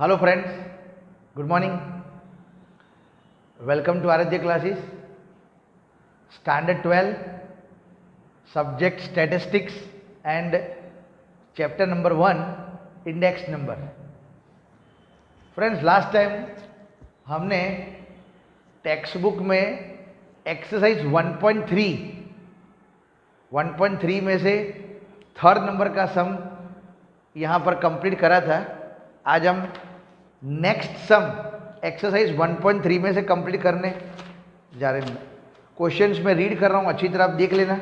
Hello friends, good morning. Welcome to RJ classes. Standard 12, subject statistics and chapter number 1, index number. Friends, last time हमने text book में exercise 1.3 में से third number का सम यहाँ पर complete करा था. आज हम नेक्स्ट सम एक्सरसाइज 1.3 में से कंप्लीट करने जा रहे हैं. क्वेश्चंस में रीड कर रहा हूँ, अच्छी तरह आप देख लेना.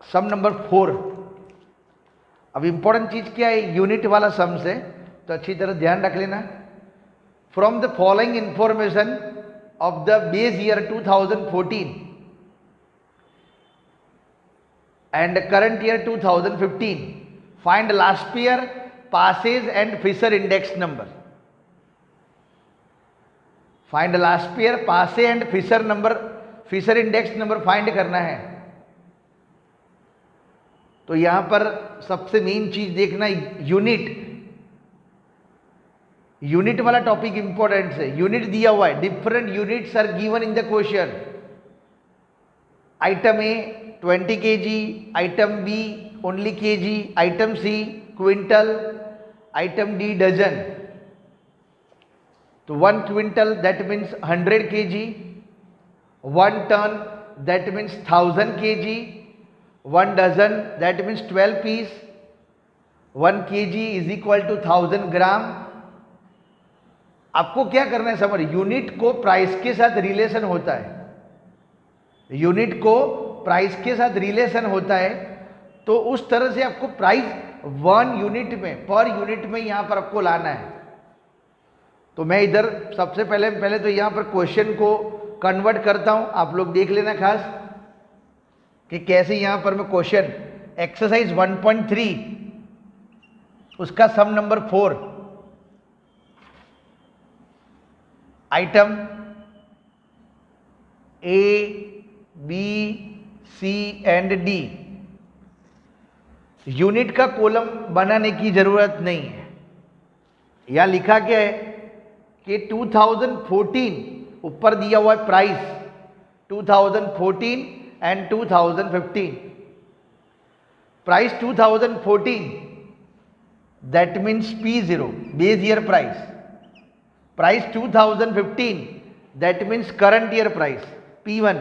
सम नंबर 4. अब इंपॉर्टेंट चीज क्या है, यूनिट वाला सम से, तो अच्छी तरह ध्यान रख लेना. From the following information of the base year 2014 and current year 2015, find last year passes and Fisher index number. Find last year passe and Fisher number, Fisher index number find करना है. तो यहां पर सबसे मेन चीज देखना, unit वाला topic important है. यूनिट दिया हुआ है, different units are given in the question. Item A 20 kg, item B only kg, item C quintal, item D dozen. तो 1 quintal that means 100 kg, 1 ton that means 1000 kg, 1 dozen that means 12 piece, 1 kg is equal to 1000 ग्राम. आपको क्या करना है, समझ, unit को price के साथ relation होता है. यूनिट को प्राइस के साथ रिलेशन होता है, तो उस तरह से आपको प्राइस 1 यूनिट में, पर यूनिट में यहां पर आपको लाना है. तो मैं इधर सबसे पहले तो यहां पर क्वेश्चन को कन्वर्ट करता हूं. आप लोग देख लेना खास कि कैसे यहां पर मैं क्वेश्चन एक्सरसाइज 1.3 उसका sum number 4, item a b c and d. Unit का कॉलम बनाने की जरूरत नहीं है. यहां लिखा क्या है कि 2014 ऊपर दिया हुआ है price, 2014 and 2015. Price 2014 that means P0 base year price. Price 2015 that means current year price P1.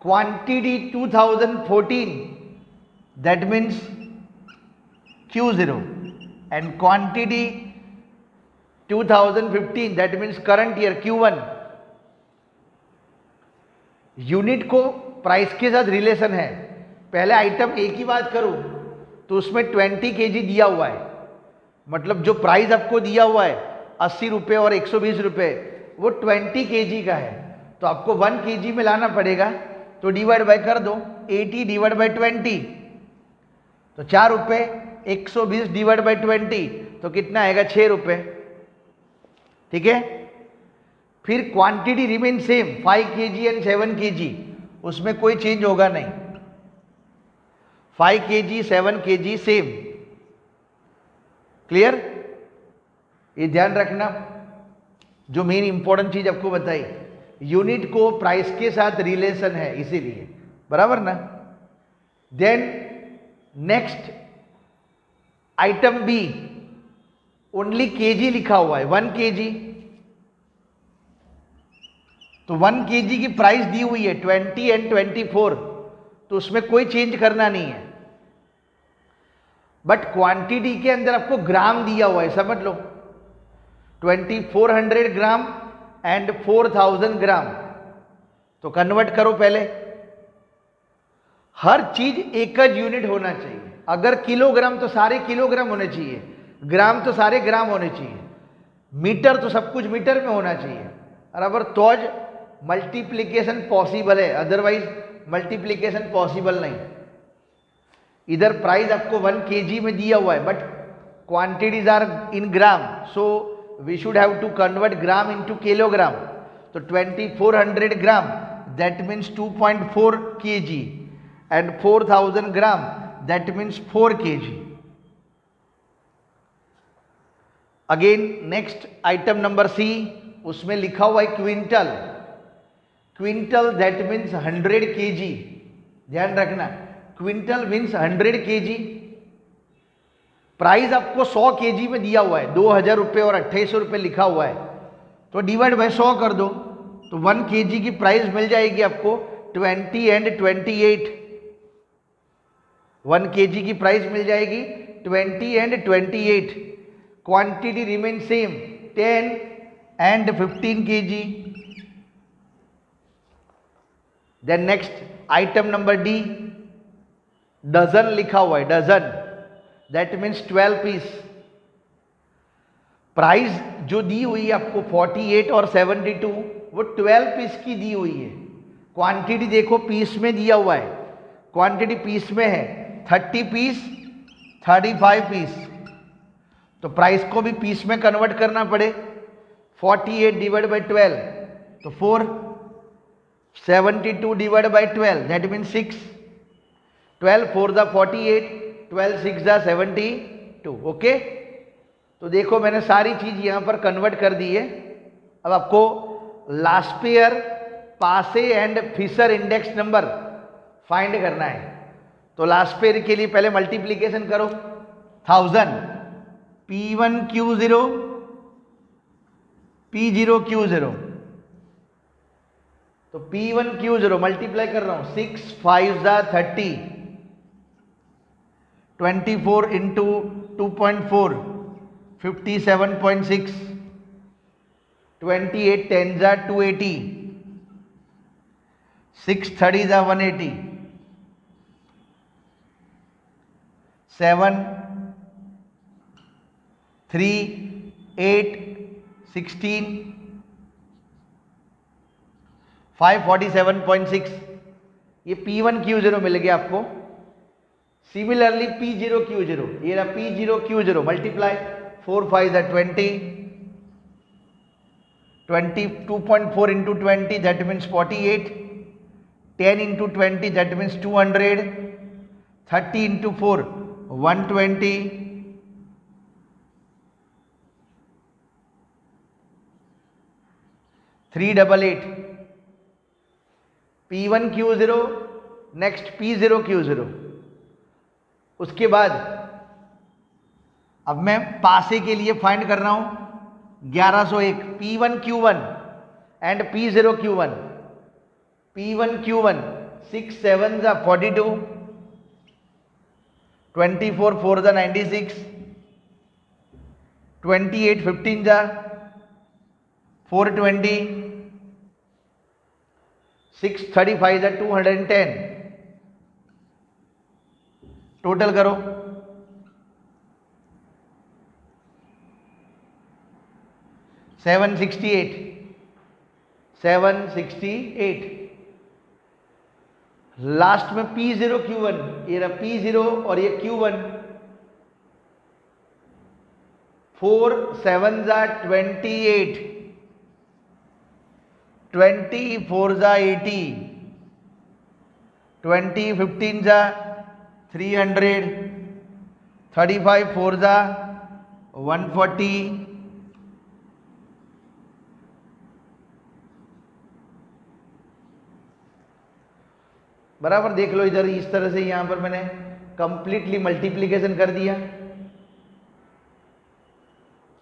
quantity 2014 that means Q0 and quantity 2015 that means current year Q1. Unit को प्राइस के साथ रिलेशन है. पहले आइटम ए की बात करूं तो उसमें 20 kg दिया हुआ है, मतलब जो प्राइस आपको दिया हुआ है 80 रुपये और 120 रुपये, वो 20 kg का है. तो आपको 1 kg में लाना पड़ेगा, तो डिवाइड बाय कर दो, 80 डिवाइड बाय 20 तो 4 रुपये, 120 डिवाइड बाय 20 तो कितना आएगा, 6 रुपये. ठीक है. फिर quantity remain same 5 kg and 7 kg, उसमें कोई चेंज होगा नहीं. 5 kg 7 kg सेम. क्लियर. ये ध्यान रखना, जो मेन इंपॉर्टेंट चीज आपको बताई, यूनिट को प्राइस के साथ रिलेशन है, इसीलिए. बराबर ना. Then next item B, only KG लिखा हुआ है, 1 kg. तो 1 kg की प्राइस दी हुई है 20 एंड 24, तो उसमें कोई चेंज करना नहीं है. बट क्वांटिटी के अंदर आपको ग्राम दिया हुआ है, समझ लो, 2400 ग्राम एंड 4000 ग्राम. तो कन्वर्ट करो पहले. हर चीज एक ज यूनिट होना चाहिए. अगर किलोग्राम तो सारे किलोग्राम होने चाहिए, ग्राम तो सारे ग्राम होने चाहिए, मीटर तो सब कुछ मीटर में होना चाहिए. बराबर. तो ज मल्टीप्लीकेशन पॉसिबल है, अदरवाइज मल्टीप्लीकेशन पॉसिबल नहीं. इधर प्राइस आपको 1 kg में दिया हुआ है, but quantities are in gram, so we should have to convert gram into kilogram. तो 2400 gram that means 2.4 kg and 4000 gram that means 4 kg. Again next item number C, उसमें लिखा हुआ है quintal. Quintal that means 100 kg. ध्यान रखना, quintal means 100 kg. Price आपको 100 kg में दिया हुआ है, 2000 रुपये और 2800 रुपये लिखा हुआ है, तो डिवाइड बाय 100 कर दो, तो 1 kg की प्राइस मिल जाएगी आपको 20 and 28. 1 kg की प्राइस मिल जाएगी 20 and 28. Quantity remain same 10 and 15 kg. Then next item number D, dozen लिखा हुआ है, dozen that means 12 piece. Price जो दी हुई है आपको 48 और 72, वो 12 पीस की दी हुई है. क्वांटिटी देखो पीस में दिया हुआ है, क्वांटिटी पीस में है 30 पीस, 35 पीस, तो प्राइस को भी पीस में कन्वर्ट करना पड़े. 48 डिवाइड बाई 12 तो 4, 72 डिवाइड बाई 12 दैट मीन्स 6, 12 4 दा 48, 12 6 दा 72. ओके, तो देखो मैंने सारी चीज यहां पर कन्वर्ट कर दी है. अब आपको Laspeyres, Paasche and Fisher index number find करना है. तो लास्पेयर के लिए पहले मल्टीप्लीकेशन करो. 1000 P1Q0 P0Q0, तो P1Q0 मल्टीप्लाई कर रहा हूं, 6 5 दा 30, 24 इंटू 2.4 57.6, 28 10 जा 280, 6 30 जा 180, 7 3 8 16 547.6. ये P1Q0 मिल गया आपको. सिमिलरली P0Q0, ये रहा P0Q0 multiply 4 5 that 20, 22.4 into 20 that means 48, 10 into 20 that means 200, 30 into 4 120, 388. P1Q0 next P0Q0. उसके बाद अब मैं पासे के लिए फाइंड कर रहा हूं 1101. P1Q1 and P0Q1. P1Q1 6 7 जा 42, 24 4 जा 96, 28 15 जा 420, 6 35 जा 210. टोटल करो, 768, 768. लास्ट में P0Q1, ये रहा P0 और ये Q1, 4 7 जा 28, 24 जा 80, 20 15 जा 300, 35 4 जा 140, बराबर. देख लो इधर इस तरह से यहां पर मैंने कंप्लीटली मल्टीप्लीकेशन कर दिया.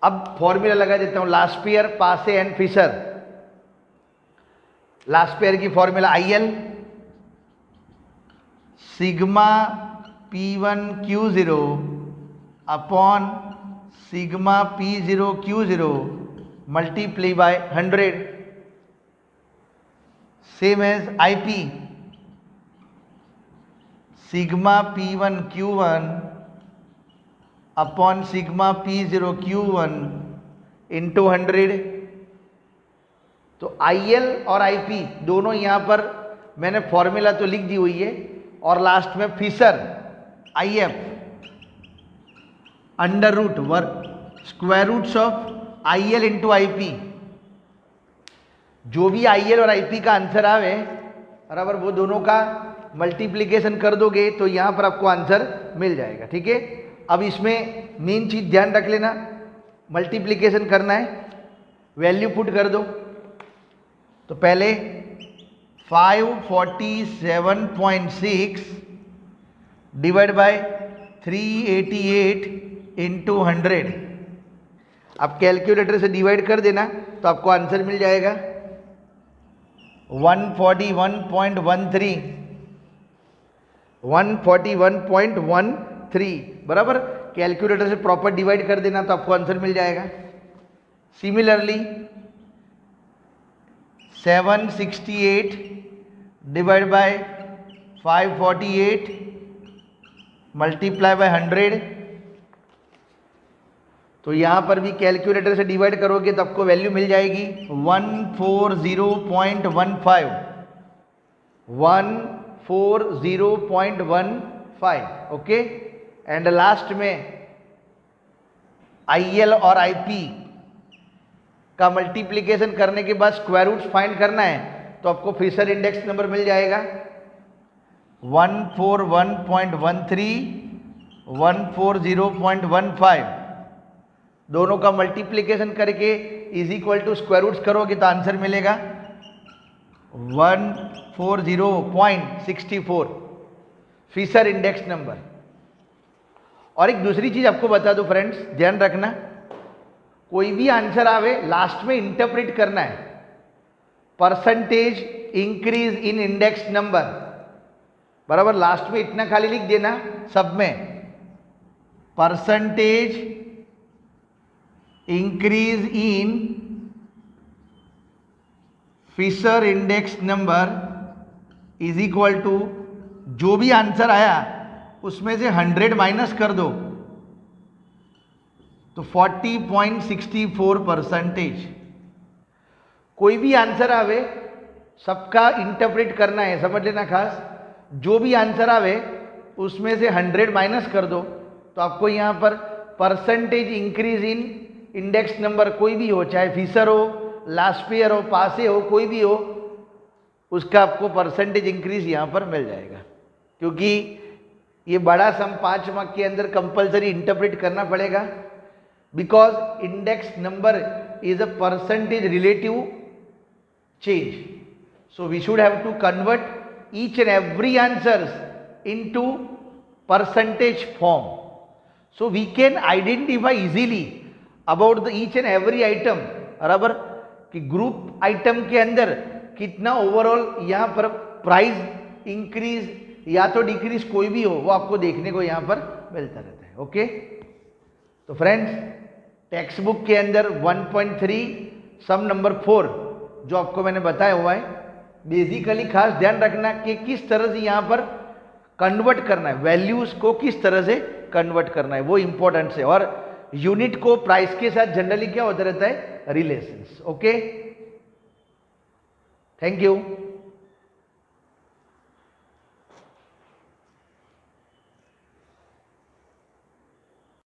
अब फॉर्मूला लगा देता हूं, लास्पेयर, पासे एंड फिशर. लास्पेयर की formula IL sigma P1Q0 upon sigma P0Q0 multiply by 100, same as IP sigma P1Q1 upon sigma P0Q1 into 100. तो IL और IP दोनों यहां पर मैंने फॉर्मूला तो लिख दी हुई है, और लास्ट में Fisher IF under root square roots of IL into IP. जो भी IL और IP का आंसर आवे बराबर, वो दोनों का मल्टीप्लीकेशन कर दोगे तो यहाँ पर आपको आंसर मिल जाएगा। ठीक है, अब इसमें मेन चीज ध्यान रख लेना, मल्टीप्लीकेशन करना है, वैल्यू पुट कर दो। तो पहले 547.6 डिवाइड बाय 388 इंटू 100। आप कैलकुलेटर से डिवाइड कर देना तो आपको आंसर मिल जाएगा 141.13 बराबर। कैलकुलेटर से प्रॉपर डिवाइड कर देना तो आपको आंसर मिल जाएगा। Similarly 768 divide by 548 multiply by 100। तो यहां पर भी कैलकुलेटर से डिवाइड करोगे तो आपको वैल्यू मिल जाएगी 140.15 140.15। ओके, एंड लास्ट में IL और IP का मल्टीप्लिकेशन करने के बाद स्क्वायर रूट्स फाइंड करना है तो आपको फिशर इंडेक्स नंबर मिल जाएगा 141.13 140.15। दोनों का मल्टीप्लिकेशन करके is equal to square roots करोगे तो आंसर मिलेगा 140.64 फिशर इंडेक्स नंबर। और एक दूसरी चीज आपको बता दो फ्रेंड्स, ध्यान रखना, कोई भी आंसर आवे लास्ट में इंटरप्रेट करना है percentage increase in index number, बराबर। लास्ट में इतना खाली लिख देना सब में, percentage increase in Fisher index number is equal to जो भी आंसर आया उसमें से 100 माइनस कर दो तो 40.64%। कोई भी आंसर आवे सबका इंटरप्रेट करना है, समझ लेना खास। जो भी आंसर आवे उसमें से 100 माइनस कर दो तो आपको यहाँ पर percentage increase in index number कोई भी हो, चाहे फिशर हो, लास्ट पेयर हो, पासे हो, कोई भी हो, उसका आपको परसेंटेज इंक्रीज यहाँ पर मिल जाएगा। क्योंकि ये बड़ा सम 5 मार्क के अंदर कंपलसरी इंटरप्रेट करना पड़ेगा, because index number is a percentage relative change. So we should have to convert each and every answers into percentage form, so we can identify easily about the each and every item, बराबर, कि group item के अंदर कितना overall यहाँ पर price increase या तो decrease कोई भी हो वो आपको देखने को यहाँ पर मिलता रहता है। ओके, तो फ्रेंड्स टेक्स्ट बुक के अंदर 1.3 सम नंबर 4 जो आपको मैंने बताया हुआ है, बेसिकली खास ध्यान रखना कि किस तरह से यहाँ पर कन्वर्ट करना है, वैल्यूज को किस तरह से कन्वर्ट करना है, वो इंपॉर्टेंट है। और यूनिट को प्राइस के साथ जनरली क्या होता रहता है, रिलेशंस। Okay, thank you.